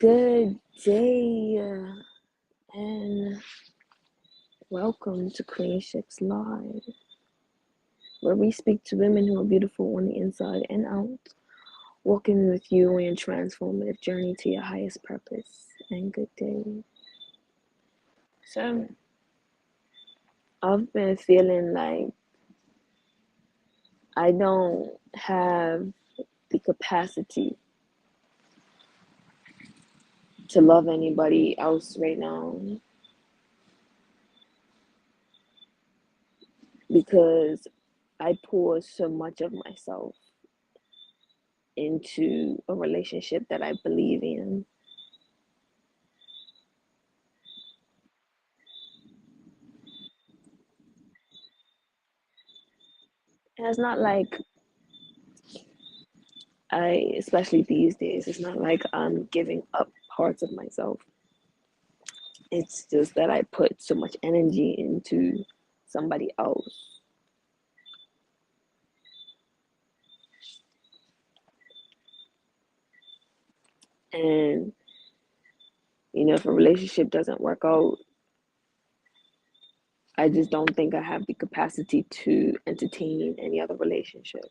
Good day and welcome to Queen Chicks Live, where we speak to women who are beautiful on the inside and out, walking with you on your transformative journey to your highest purpose. And good day. So, I've been feeling like I don't have the capacity to love anybody else right now because I pour so much of myself into a relationship that I believe in. And it's not like especially these days, it's not like I'm giving up parts of myself. It's just that I put so much energy into somebody else. And, if a relationship doesn't work out, I just don't think I have the capacity to entertain any other relationship.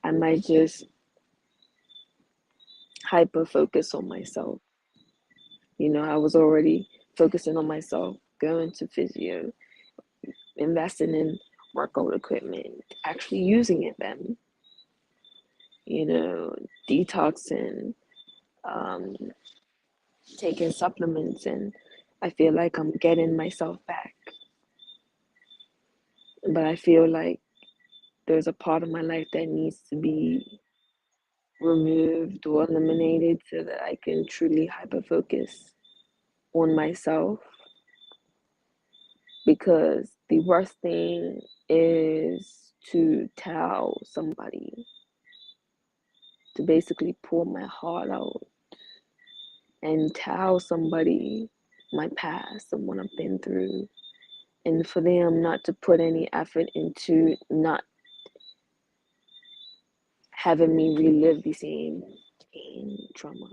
I might just hyper focus on myself. I was already focusing on myself, going to physio, investing in workout equipment, actually using it then, detoxing, um, taking supplements, and I feel like I'm getting myself back. But I feel like there's a part of my life that needs to be removed or eliminated so that I can truly hyper focus on myself. Because the worst thing is to tell somebody, to basically pour my heart out and tell somebody my past and what I've been through, and for them not to put any effort into not having me relive the same pain, trauma.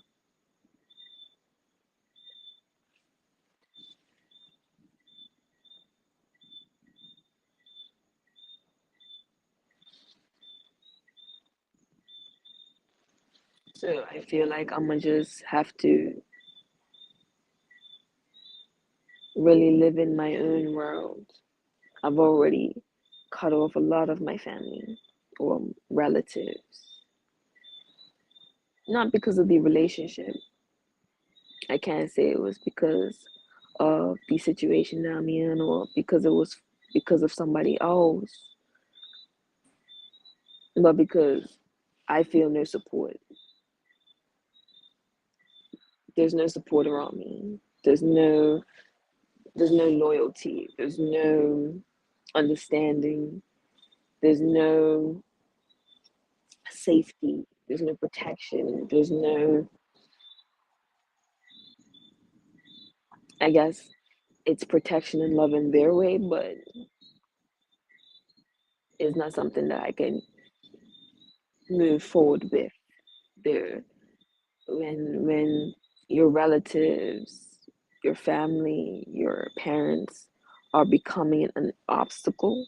So I feel like I'm gonna just have to really live in my own world. I've already cut off a lot of my family or relatives, not because of the relationship. I can't say it was because of the situation that I'm in or because it was because of somebody else, but because I feel no support. There's no support around me. There's no loyalty. There's no understanding. There's no safety. There's no protection. There's no, I guess it's protection and love in their way, but it's not something that I can move forward with. There, when your relatives, your family, your parents are becoming an obstacle,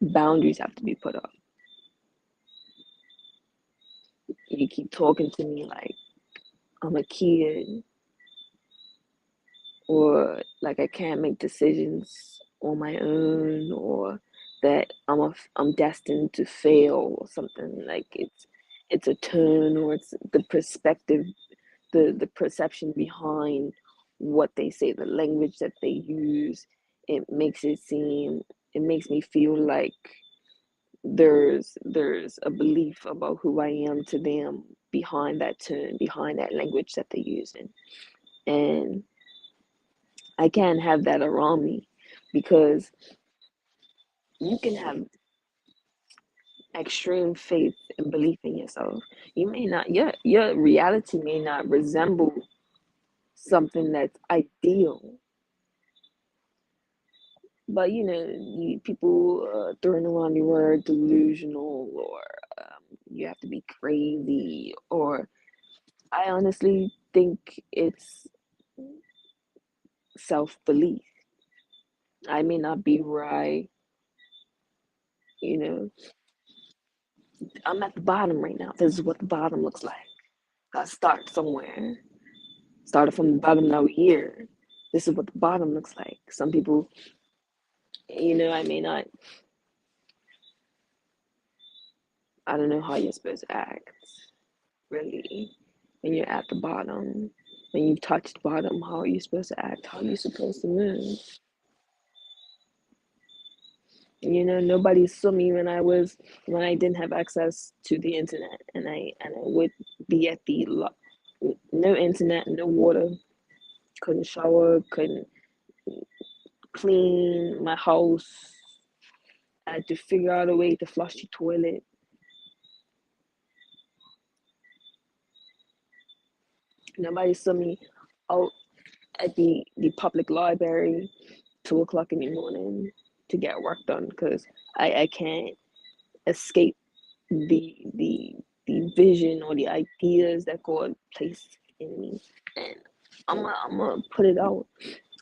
boundaries have to be put up. You keep talking to me like I'm a kid or like I can't make decisions on my own or that I'm destined to fail or something like it's a turn or it's the perspective, the perception behind what they say, the language that they use. It makes it seem, it makes me feel like there's a belief about who I am to them behind that tone, behind that language that they're using. And I can't have that around me because you can have extreme faith and belief in yourself. You may not, your reality may not resemble something that's ideal, But people throwing around the word delusional, or you have to be crazy, or I honestly think it's self belief. I may not be right, you know. I'm at the bottom right now. This is what the bottom looks like. I start somewhere. Started from the bottom, now we're here. This is what the bottom looks like. Some people, I may not, I don't know how you're supposed to act, really. When you're at the bottom, when you've touched bottom, how are you supposed to act? How are you supposed to move? Nobody saw me when I didn't have access to the internet, and I would be at no internet, no water, couldn't shower, couldn't clean my house. I had to figure out a way to flush the toilet. Nobody saw me out at the public library 2 o'clock in the morning to get work done, because I can't escape the the vision or the ideas that God placed in me, and I'm gonna put it out.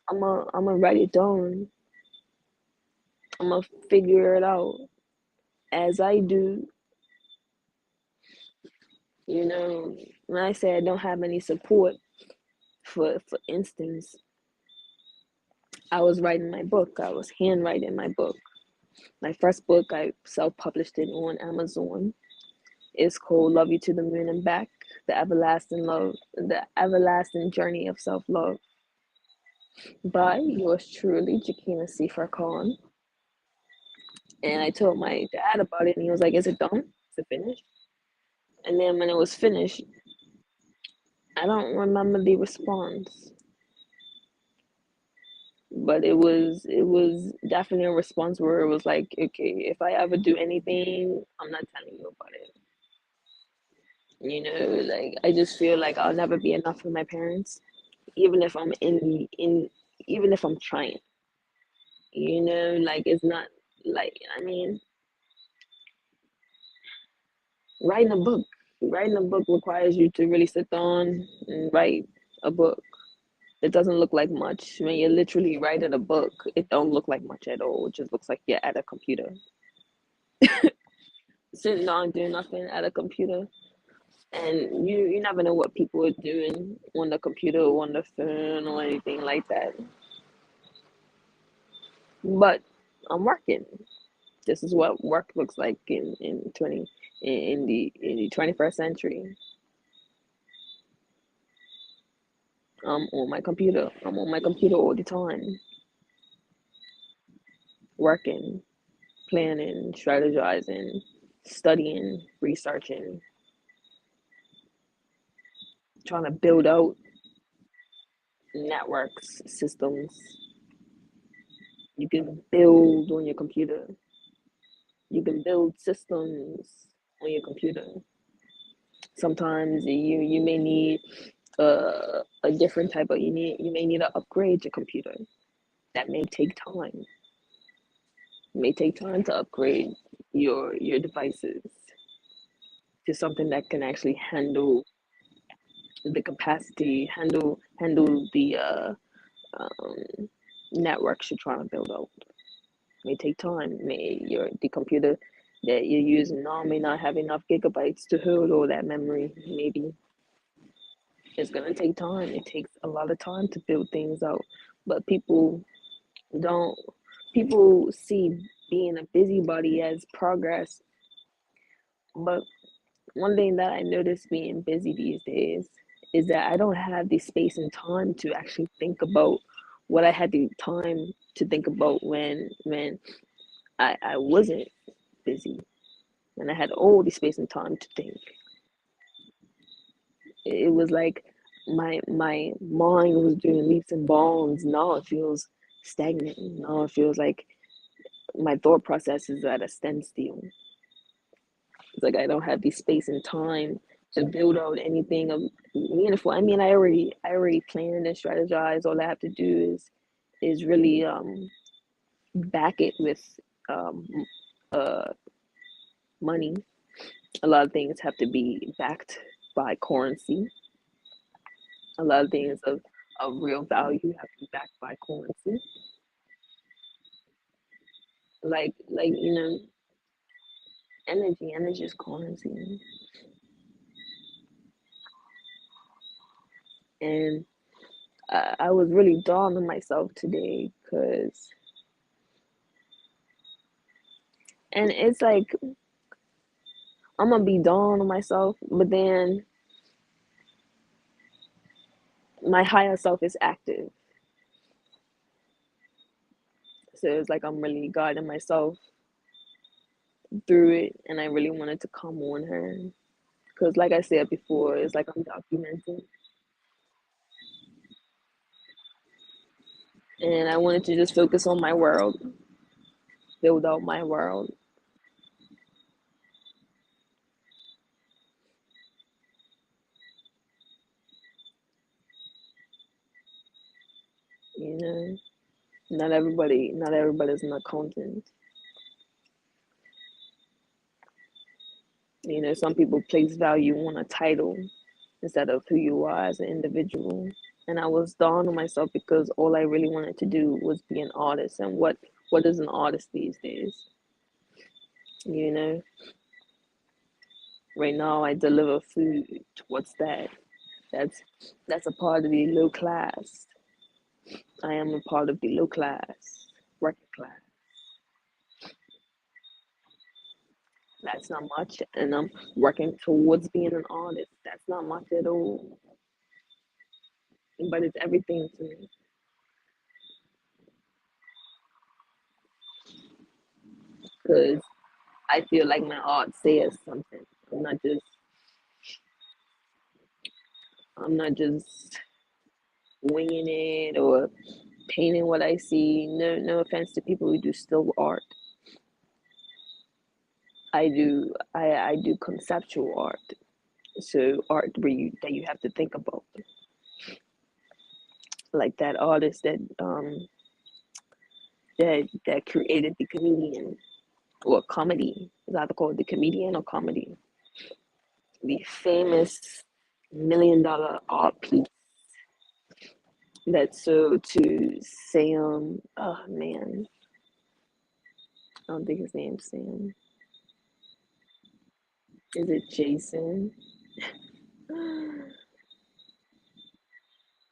I'm gonna write it down. I'm gonna figure it out as I do. When I say I don't have any support, for instance, I was writing my book. I was handwriting my book. My first book, I self-published it on Amazon. It's called Love You to the Moon and Back, the everlasting journey of self-love, by yours truly, Jakina C. Farcon. And I told my dad about it, and he was like, "Is it done? Is it finished?" And then when it was finished, I don't remember the response, but it was definitely a response where it was like, "Okay, if I ever do anything, I'm not telling you about it." Like, I just feel like I'll never be enough for my parents, even if I'm even if I'm trying. Like, it's not like, I mean, writing a book. Writing a book requires you to really sit down and write a book. It doesn't look like much. When you're literally writing a book, it don't look like much at all. It just looks like you're at a computer. Sitting down doing nothing at a computer. And you never know what people are doing on the computer or on the phone or anything like that. But I'm working. This is what work looks like in the 21st century. I'm on my computer all the time, working, planning, strategizing, studying, researching, trying to build out networks, systems. You can build on your computer. You can build systems on your computer. Sometimes you may need a different type of you may need to upgrade your computer. That may take time. It may take time to upgrade your devices to something that can actually handle the capacity, handle the um, networks you're trying to build out. It may take time. The computer that you're using now may not have enough gigabytes to hold all that memory. Maybe it's gonna take time. It takes a lot of time to build things out, but don't people see being a busybody as progress. But one thing that I noticed being busy these days is that I don't have the space and time to actually think about what I had the time to think about when I wasn't busy, and I had all the space and time to think. It was like my mind was doing leaps and bounds. Now it feels stagnant. Now it feels like my thought process is at a standstill. It's like I don't have the space and time to build out anything of meaningful. I mean, I already planned and strategized. All I have to do is really back it with um, uh, money. A lot of things have to be backed by currency. A lot of things of real value have to be backed by currency. Like energy is currency. And I was really down on myself today because, and it's like I'm gonna be down on myself, but then my higher self is active. So it's like I'm really guiding myself through it, and I really wanted to come on her because, like I said before, it's like I'm documenting, and I wanted to just focus on my world, build out my world. You know, not everybody's an accountant. You know, some people place value on a title instead of who you are as an individual. And I was down on myself because all I really wanted to do was be an artist. And what is an artist these days? You know, right now I deliver food. What's that? That's that's a part of the low class. I am a part of the low class, working class. That's not much, and I'm working towards being an artist. That's not much at all, but it's everything to me because I feel like my art says something. I'm not just I'm not just winging it or painting what I see. No offense to people who do still art. I do conceptual art. So art where you have to think about, like that artist that created the comedian or comedy. Is that called the comedian or comedy? The famous $1 million art piece that sold to Sam. Oh man, I don't think his name's Sam. Is it Jason?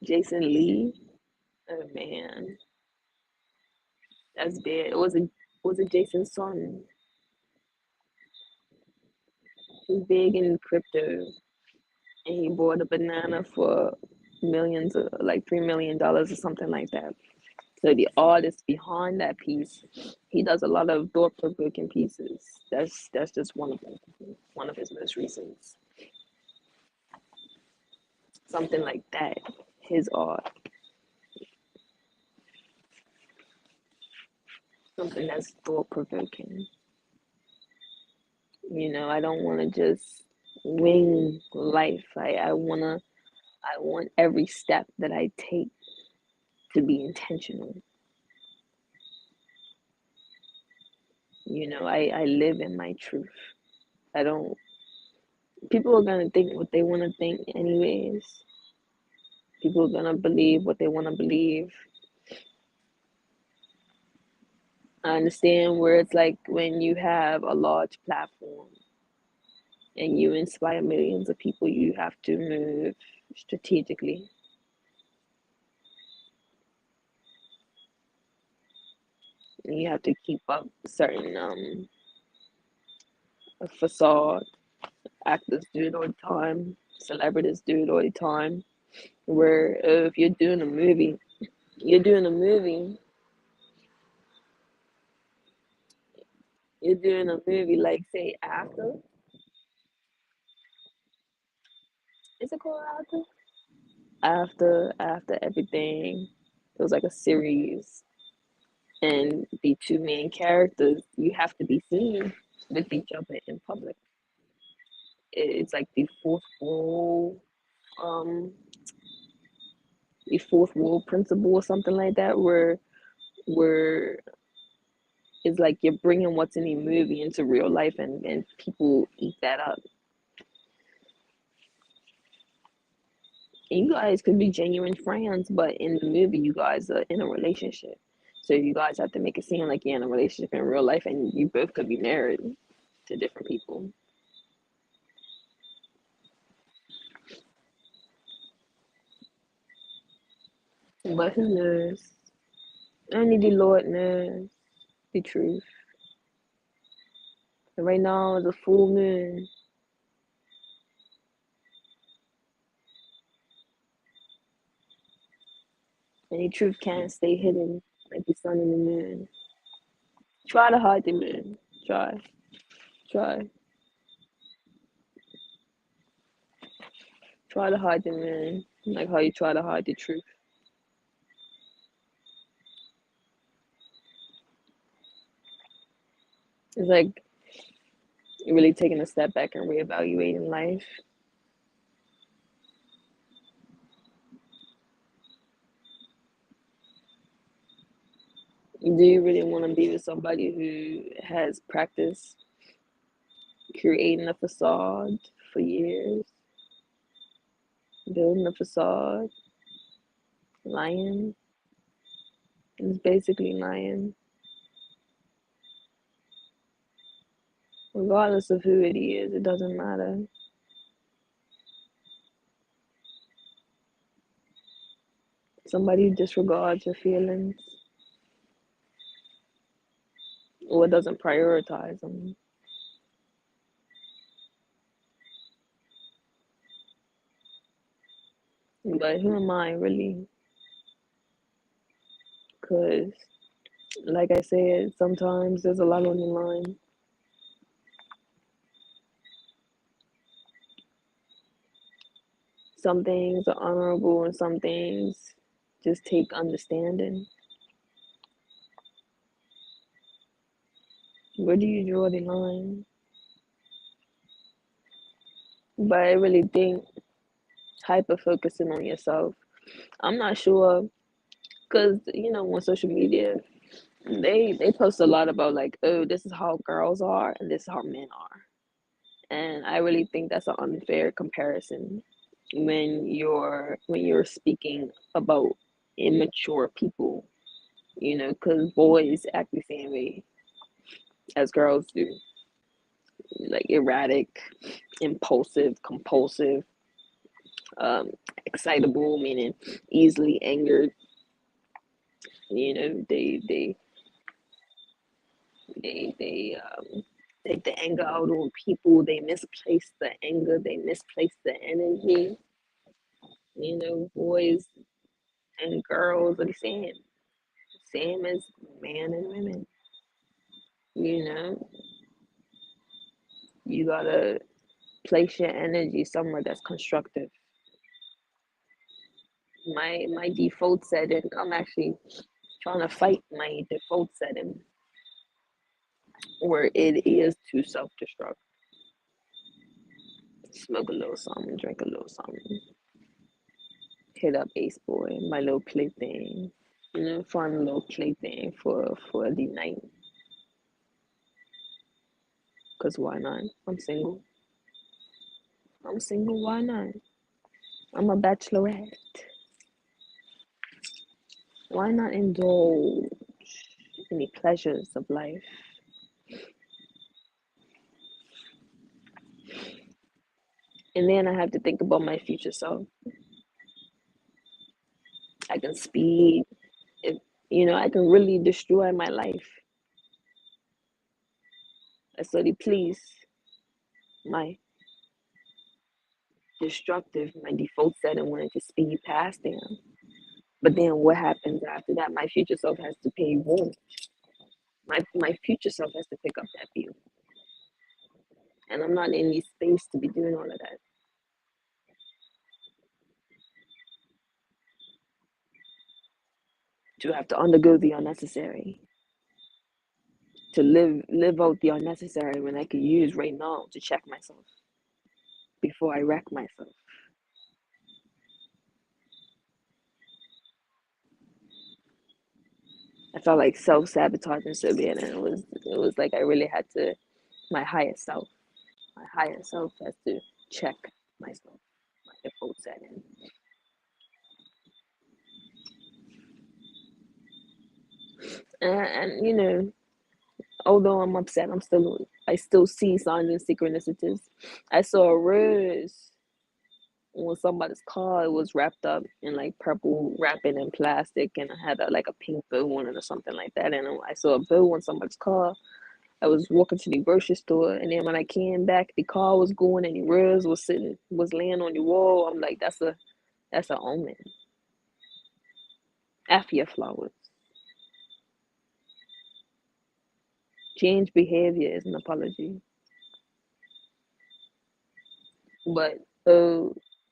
Jason Lee? Oh man, that's bad. Was it Jason's son? He's big in crypto, and he bought a banana for millions, like $3 million or something like that. So the artist behind that piece, he does a lot of thought-provoking pieces. That's just one of them, one of his most recent. Something like that. His art, something that's thought-provoking. I don't want to just wing life. I want every step that I take to be intentional. I live in my truth. I don't, people are going to think what they want to think anyways. People are going to believe what they want to believe. I understand where it's like when you have a large platform and you inspire millions of people, you have to move strategically. And you have to keep up certain facade. Actors do it all the time. Celebrities do it all the time. Where if you're doing a movie, like say after. Is it called after? After everything, it was like a series, and the two main characters, you have to be seen with each other in public. It's like um, the fourth wall principle or something like that, where It's like you're bringing what's in a movie into real life, and people eat that up. And you guys could be genuine friends, but in the movie, you guys are in a relationship. So you guys have to make it seem like you're in a relationship in real life, and you both could be married to different people. But who knows? Only the Lord knows the truth. And right now is a full moon, and the truth can't stay hidden like the sun and the moon. Try to hide the moon. Try. Try. Try to hide the moon. Like how you try to hide the truth. It's like really taking a step back and reevaluating life. Do you really want to be with somebody who has practiced creating a facade for years, building a facade, lying? It's basically lying, regardless of who it is. It doesn't matter. Somebody who disregards your feelings or doesn't prioritize them. But who am I really? Because, like I said, sometimes there's a lot on the line. Some things are honorable and some things just take understanding. Where do you draw the line? But I really think hyper focusing on yourself. I'm not sure because on social media they post a lot about like, oh, this is how girls are and this is how men are, and I really think that's an unfair comparison when you're speaking about immature people. Because boys act the same way as girls do, like erratic, impulsive, compulsive, um, excitable, meaning easily angered. They take the anger out on people. They misplace the anger. They misplace the energy. Boys and girls are the same as men and women. You know, you gotta place your energy somewhere that's constructive. My default setting, I'm actually trying to fight my default setting where it is to self destruct. Smoke a little something, drink a little something, hit up Ace Boy, my little plaything, find a little plaything for the night. Cause why not? I'm single. I'm single. Why not? I'm a bachelorette. Why not indulge in the pleasures of life? And then I have to think about my future self. I can speed. If I can really destroy my life. I study please my destructive, my default setting wanted to speed past them. But then what happens after that? My future self has to pay more. My future self has to pick up that view. And I'm not in the space to be doing all of that. To have to undergo the unnecessary. To live out the unnecessary when I could use right now to check myself before I wreck myself. I felt like self-sabotaging so bad, and it was like I really had to, my higher self, my higher self has to check myself, my default setting. And although I'm upset, I still see signs and synchronicities. I saw a rose on somebody's car. It was wrapped up in like purple wrapping and plastic, and I had like a pink bow on it or something like that. And I saw a bow on somebody's car. I was walking to the grocery store, and then when I came back, the car was going, and the rose was laying on the wall. I'm like, that's a omen. After your flowers, change behavior is an apology, but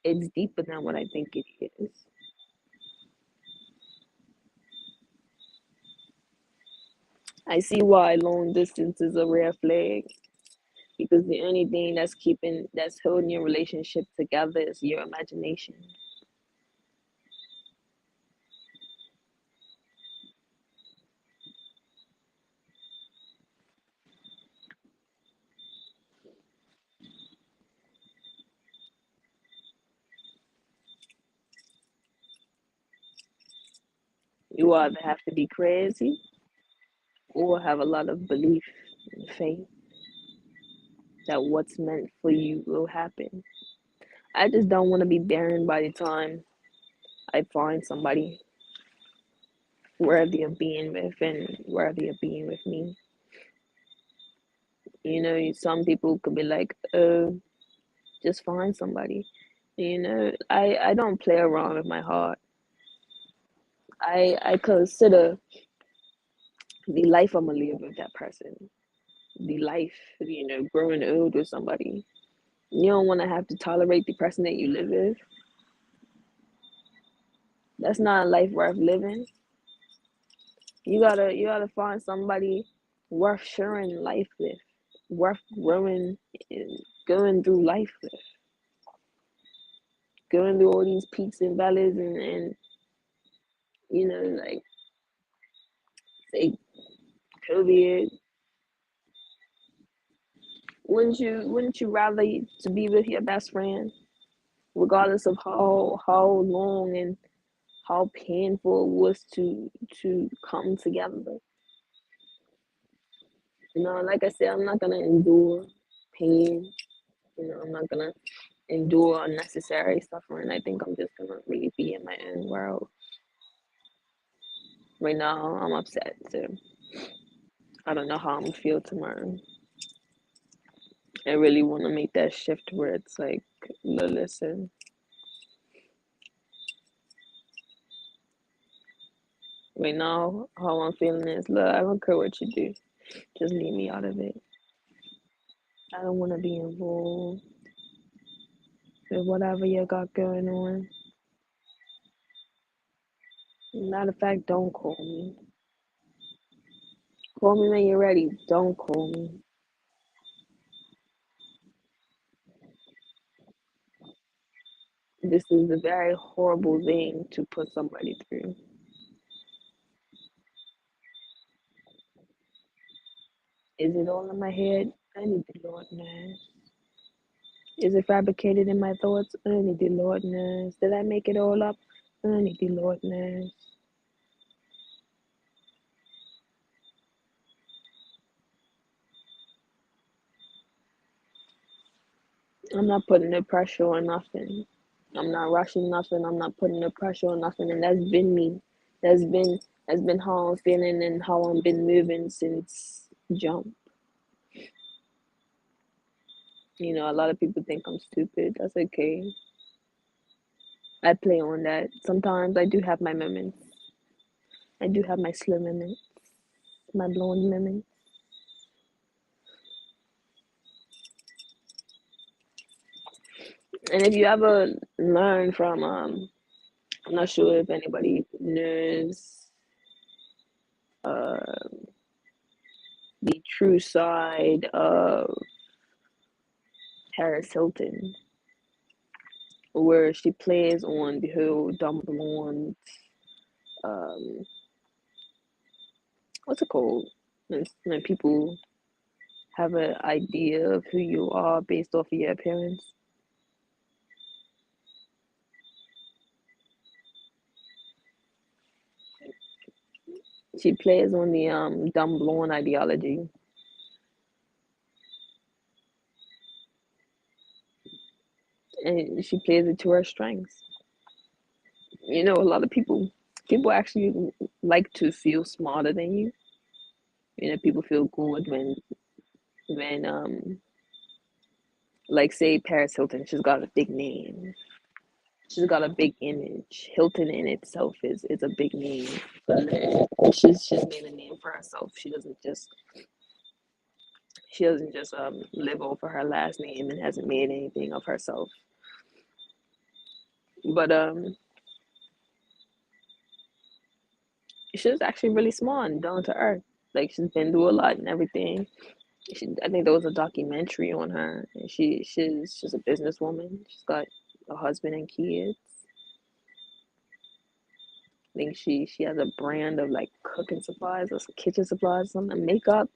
it's deeper than what I think it is. I see why long distance is a rare flag, because the only thing that's holding your relationship together is your imagination. You either have to be crazy or have a lot of belief and faith that what's meant for you will happen. I just don't want to be barren by the time I find somebody worthy of being with and worthy of being with me. Some people could be like, oh, just find somebody. I don't play around with my heart. I consider the life I'm gonna live with that person, the life, growing old with somebody. You don't want to have to tolerate the person that you live with. That's not a life worth living. You gotta find somebody worth sharing life with, worth growing and going through life with, going through all these peaks and valleys and like say COVID. Wouldn't you rather to be with your best friend, regardless of how long and how painful it was to come together? Like I said, I'm not gonna endure pain. I'm not gonna endure unnecessary suffering. I think I'm just gonna really be in my own world. Right now, I'm upset, so I don't know how I'm gonna feel tomorrow. I really want to make that shift where it's like, listen, right now, how I'm feeling is, look, I don't care what you do. Just leave me out of it. I don't want to be involved with whatever you got going on. Matter of fact, don't call me. Call me when you're ready. Don't call me. This is a very horrible thing to put somebody through. Is it all in my head? Only the Lord knows. Is it fabricated in my thoughts? Only the Lord knows. Did I make it all up? Only the Lord knows. I'm not putting no pressure on nothing. I'm not rushing nothing. I'm not putting no pressure on nothing. And that's been me. That's been that's been how I'm feeling and how I've been moving since jump. A lot of people think I'm stupid. That's okay. I play on that. Sometimes I do have my moments. I do have my slow moments, my blonde moments. And if you ever learn from, I'm not sure if anybody knows uh, the true side of Paris Hilton, where she plays on the whole dumb blonde, um, what's it called? When people have an idea of who you are based off of your appearance. She plays on the dumb blonde ideology, and she plays it to her strengths. You know, a lot of people actually like to feel smarter than you. You know, people feel good when like say Paris Hilton, she's got a big name. She's got a big image. Hilton in itself is a big name. But she's made a name for herself. She doesn't just live over her last name and hasn't made anything of herself. But she's actually really smart and down to earth. Like she's been through a lot and everything. I think there was a documentary on her. And she's a businesswoman. She's got a husband and kids. I think she has a brand of like cooking supplies or some kitchen supplies, something makeup.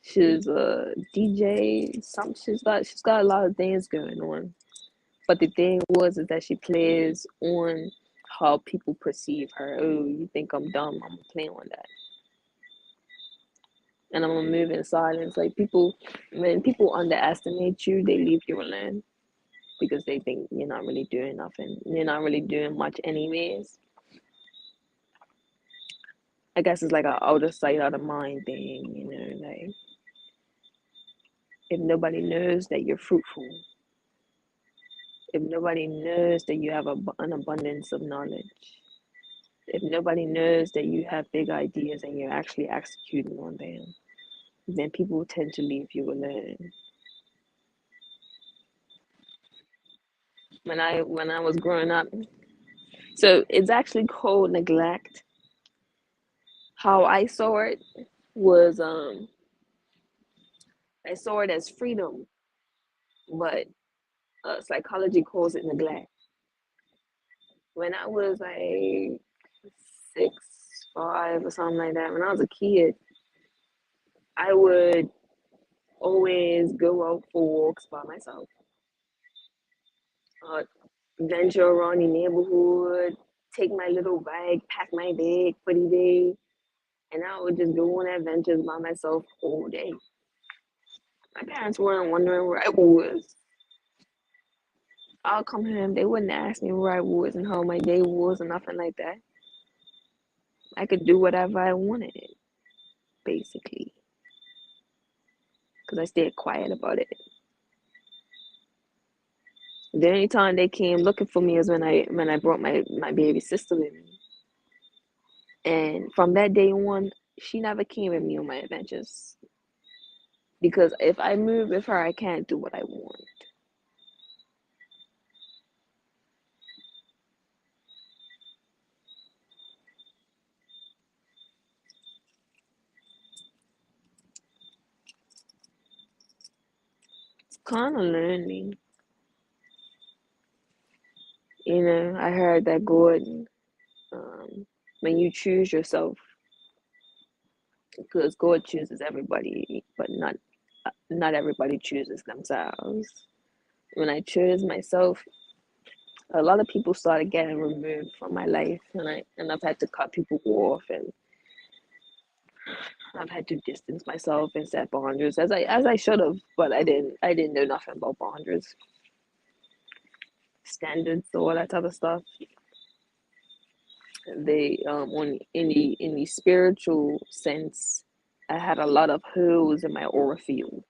She's a DJ. She's got a lot of things going on. But the thing was is that she plays on how people perceive her. Oh, you think I'm dumb? I'm gonna play on that, and I'm gonna move in silence. Like people, when people underestimate you, they leave you alone because they think you're not really doing nothing. You're not really doing much, anyways. I guess it's like a out of sight, out of mind thing. You know, like if nobody knows that you're fruitful, if nobody knows that you have an abundance of knowledge, if nobody knows that you have big ideas and you're actually executing on them, then people tend to leave you alone. When I was growing up, so it's actually called neglect. How I saw it was I saw it as freedom, but psychology calls it neglect. When I was like 6, 5, or something like that, when I was a kid, I would always go out for walks by myself, uh, venture around the neighborhood, take my little bag, pack my bag for the day, and I would just go on adventures by myself all day. My parents weren't wondering where I was. I'll come home, they wouldn't ask me where I was and how my day was and nothing like that. I could do whatever I wanted, basically, because I stayed quiet about it. The only time they came looking for me was when I brought my baby sister with me. And from that day on, she never came with me on my adventures. Because if I move with her, I can't do what I want. It's kind of lonely. You know, I heard that God, um, when you choose yourself, because God chooses everybody, but not everybody chooses themselves. When I chose myself, a lot of people started getting removed from my life, and I've had to cut people off, and I've had to distance myself and set boundaries as I should have, but I didn't know nothing about boundaries, standards, all that type of stuff. They on in the spiritual sense, I had a lot of holes in my aura field.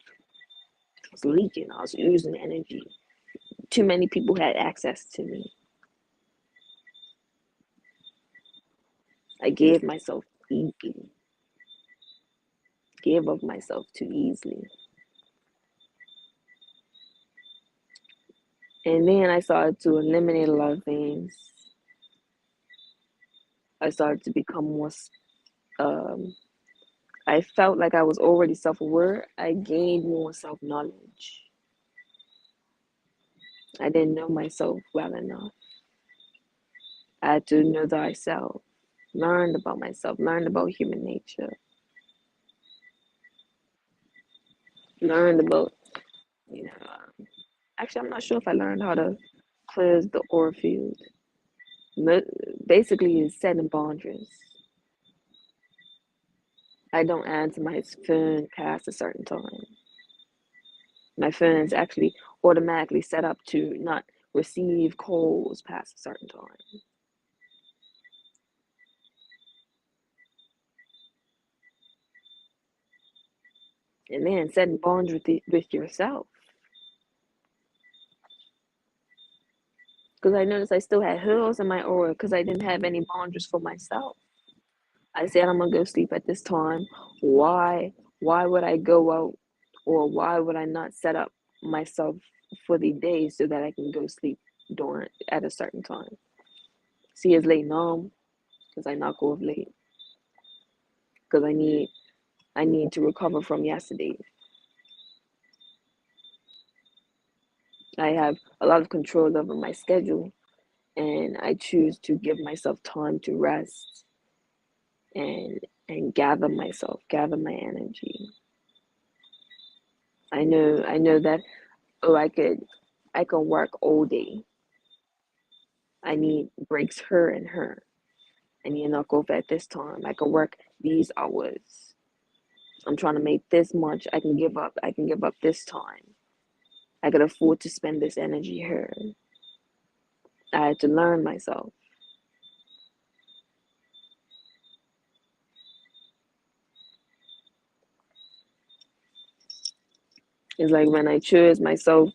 I was leaking. I was losing energy. Too many people had access to me. I gave myself easily. Gave up myself too easily. And then I started to eliminate a lot of things. I started to become more. Um, I felt like I was already self-aware. I gained more self-knowledge. I didn't know myself well enough. I had to know thyself, learned about myself, learned about human nature. learned about, you know, actually, I'm not sure if I learned how to cleanse the aura field. Basically, is setting boundaries. I don't answer my phone past a certain time. My phone is actually automatically set up to not receive calls past a certain time. And then setting boundaries with yourself. Because I noticed I still had holes in my aura because I didn't have any boundaries for myself. I said I'm gonna go sleep at this time. Why? Why would I go out, or why would I not set up myself for the day so that I can go sleep during at a certain time? See, it's late now because I knock off late because I need to recover from yesterday. I have a lot of control over my schedule, and I choose to give myself time to rest and gather myself, gather my energy. I know that, oh, I could work all day. I need breaks here and here. I need to knock off at this time. I can work these hours. I'm trying to make this much. I can give up this time. I can afford to spend this energy here. I had to learn myself. It's like when I chose myself,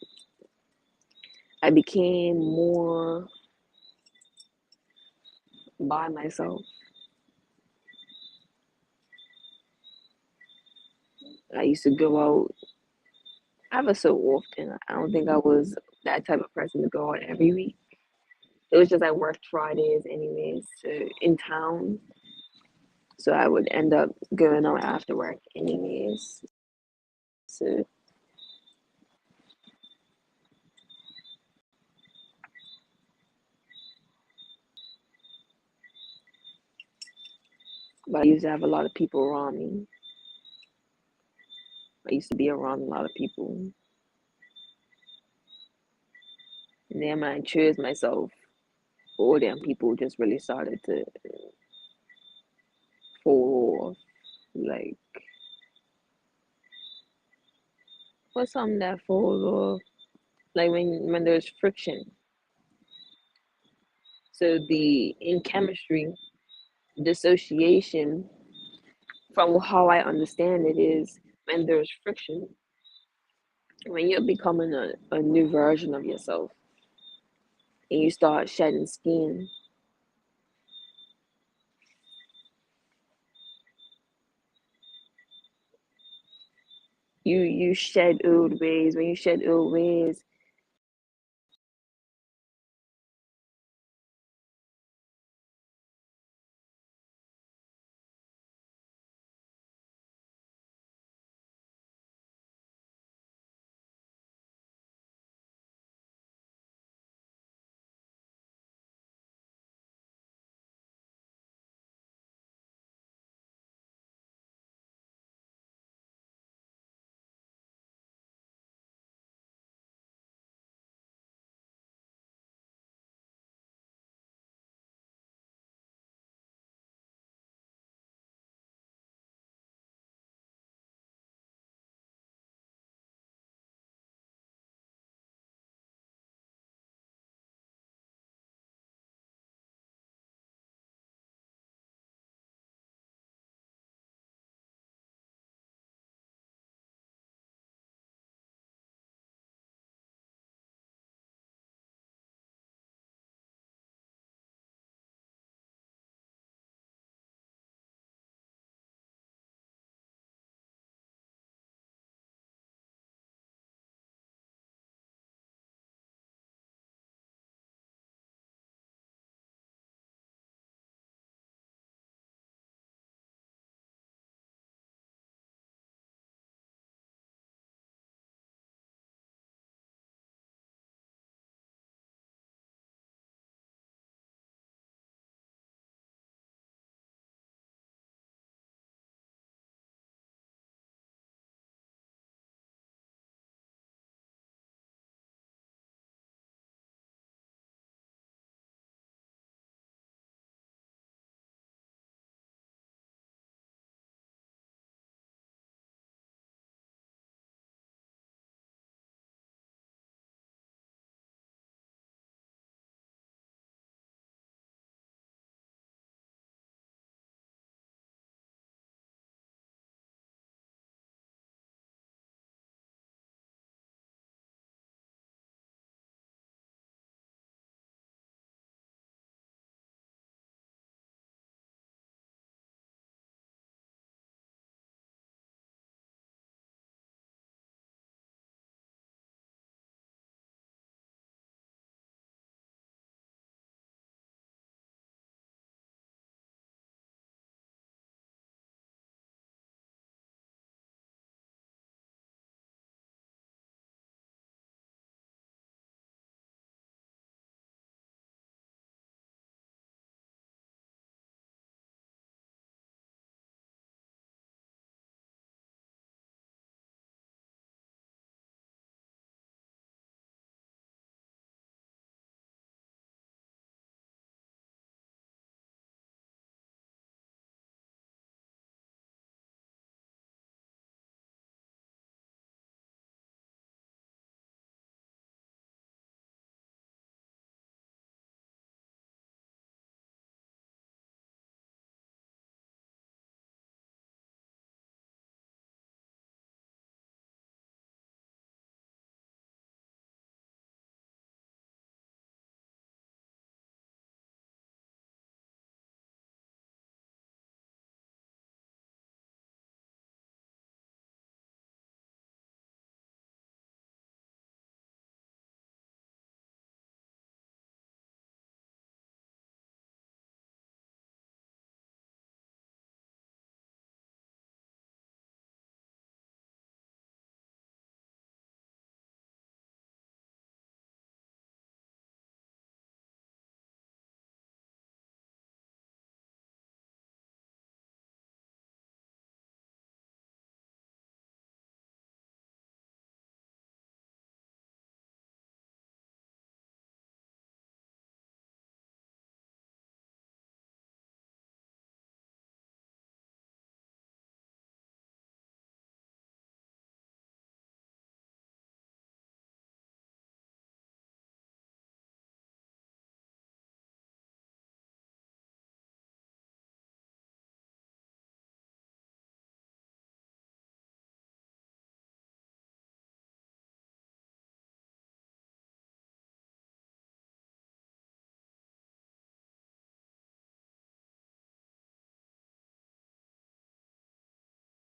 I became more by myself. I used to go out ever so often. I don't think I was that type of person to go out every week. It was just I worked Fridays anyways, so in town. So I would end up going out after work anyways. So, but I used to have a lot of people around me. I used to be around a lot of people. And then when I chose myself, all them people just really started to fall off. Like, what's something that falls off? Like when there's friction. So the in chemistry, dissociation, from how I understand it, is when there's friction, when you're becoming a new version of yourself and you start shedding skin, you shed old ways. When you shed old ways,